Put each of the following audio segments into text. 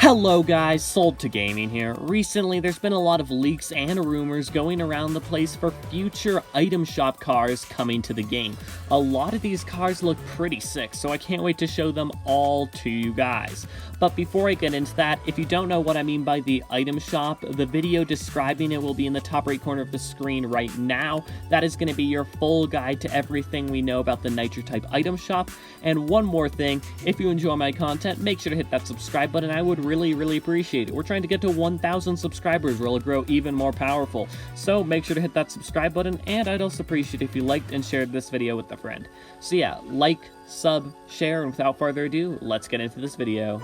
Hello guys, SoldToGaming here. Recently, there's been a lot of leaks and rumors going around the place for future item shop cars coming to the game. A lot of these cars look pretty sick, so I can't wait to show them all to you guys. But before I get into that, if you don't know what I mean by the item shop, the video describing it will be in the top right corner of the screen right now. That is going to be your full guide to everything we know about the Nitro type item shop. And one more thing, if you enjoy my content, make sure to hit that subscribe button. I would really appreciate it. We're trying to get to 1,000 subscribers where it'll grow even more powerful. So make sure to hit that subscribe button, and I'd also appreciate if you liked and shared this video with a friend. So yeah, like, sub, share, and without further ado, let's get into this video.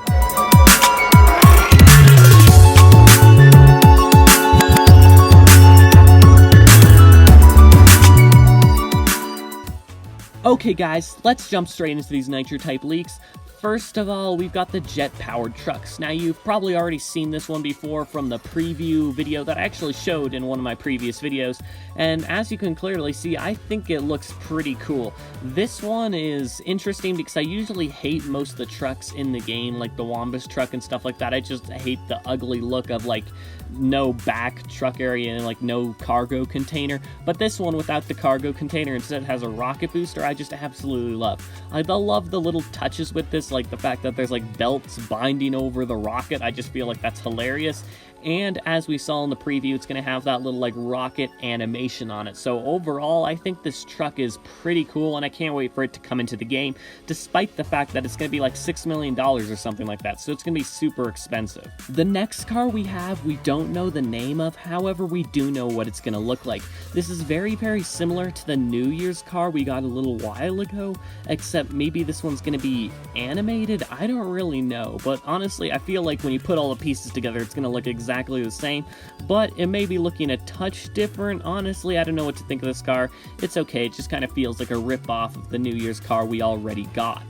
Okay guys, let's jump straight into these Nitro type leaks. First of all, we've got the jet-powered trucks. Now, you've probably already seen this one before from the preview video that I actually showed in one of my previous videos, and as you can clearly see, I think it looks pretty cool. This one is interesting because I usually hate most of the trucks in the game, like the Wombus truck and stuff like that. I just hate the ugly look of, like, no back truck area and, like, no cargo container, but this one without the cargo container instead has a rocket booster, I just absolutely love. I love the little touches with this, like the fact that there's like belts binding over the rocket. I just feel like that's hilarious. And as we saw in the preview, it's going to have that little like rocket animation on it. So overall, I think this truck is pretty cool, and I can't wait for it to come into the game, despite the fact that it's going to be like $6 million or something like that. So it's going to be super expensive. The next car we have, we don't know the name of, however, we do know what it's going to look like. This is very similar to the New Year's car we got a little while ago, except maybe this one's going to be animated. I don't really know, but honestly, I feel like when you put all the pieces together, it's going to look exactly the same, but it may be looking a touch different. Honestly, I don't know what to think of this car. It's okay, it just kind of feels like a rip-off of the New Year's car we already got.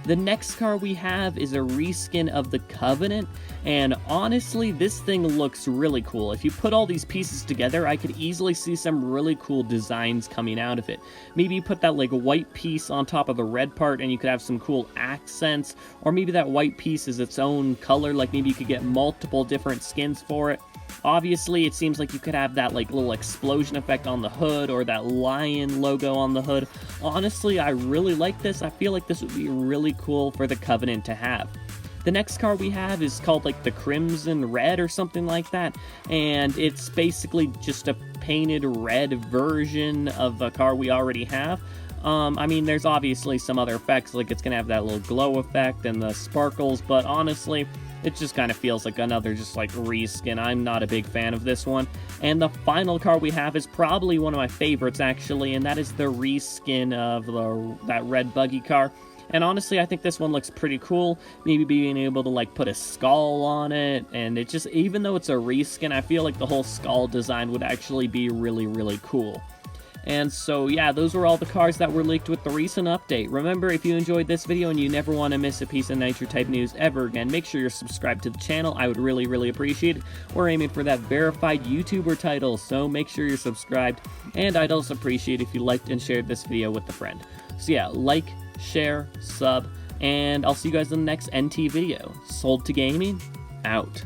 The next car we have is a reskin of the Covenant, and honestly, this thing looks really cool. If you put all these pieces together, I could easily see some really cool designs coming out of it. Maybe you put that like white piece on top of the red part and you could have some cool accents, or maybe that white piece is its own color, like maybe you could get multiple different skins for it. Obviously, it seems like you could have that like little explosion effect on the hood or that lion logo on the hood. Honestly, I really like this. I feel like this would be really cool for the Covenant to have. The next car we have is called like the Crimson Red or something like that, and it's basically just a painted red version of a car we already have. I mean, there's obviously some other effects, like it's gonna have that little glow effect and the sparkles, but honestly, it just kind of feels like another just like reskin. I'm not a big fan of this one. And the final car we have is probably one of my favorites actually, and that is the reskin of that red buggy car. And honestly, I think this one looks pretty cool. Maybe being able to like put a skull on it, and it just, even though it's a reskin, I feel like the whole skull design would actually be really cool. And so yeah, those were all the cars that were leaked with the recent update. Remember, if you enjoyed this video and you never want to miss a piece of Nitro type news ever again, make sure you're subscribed to the channel. I would really appreciate it. We're aiming for that verified YouTuber title, so make sure you're subscribed. And I'd also appreciate if you liked and shared this video with a friend. So yeah, like, share, sub, and I'll see you guys in the next NT video. SoldToGaming, out.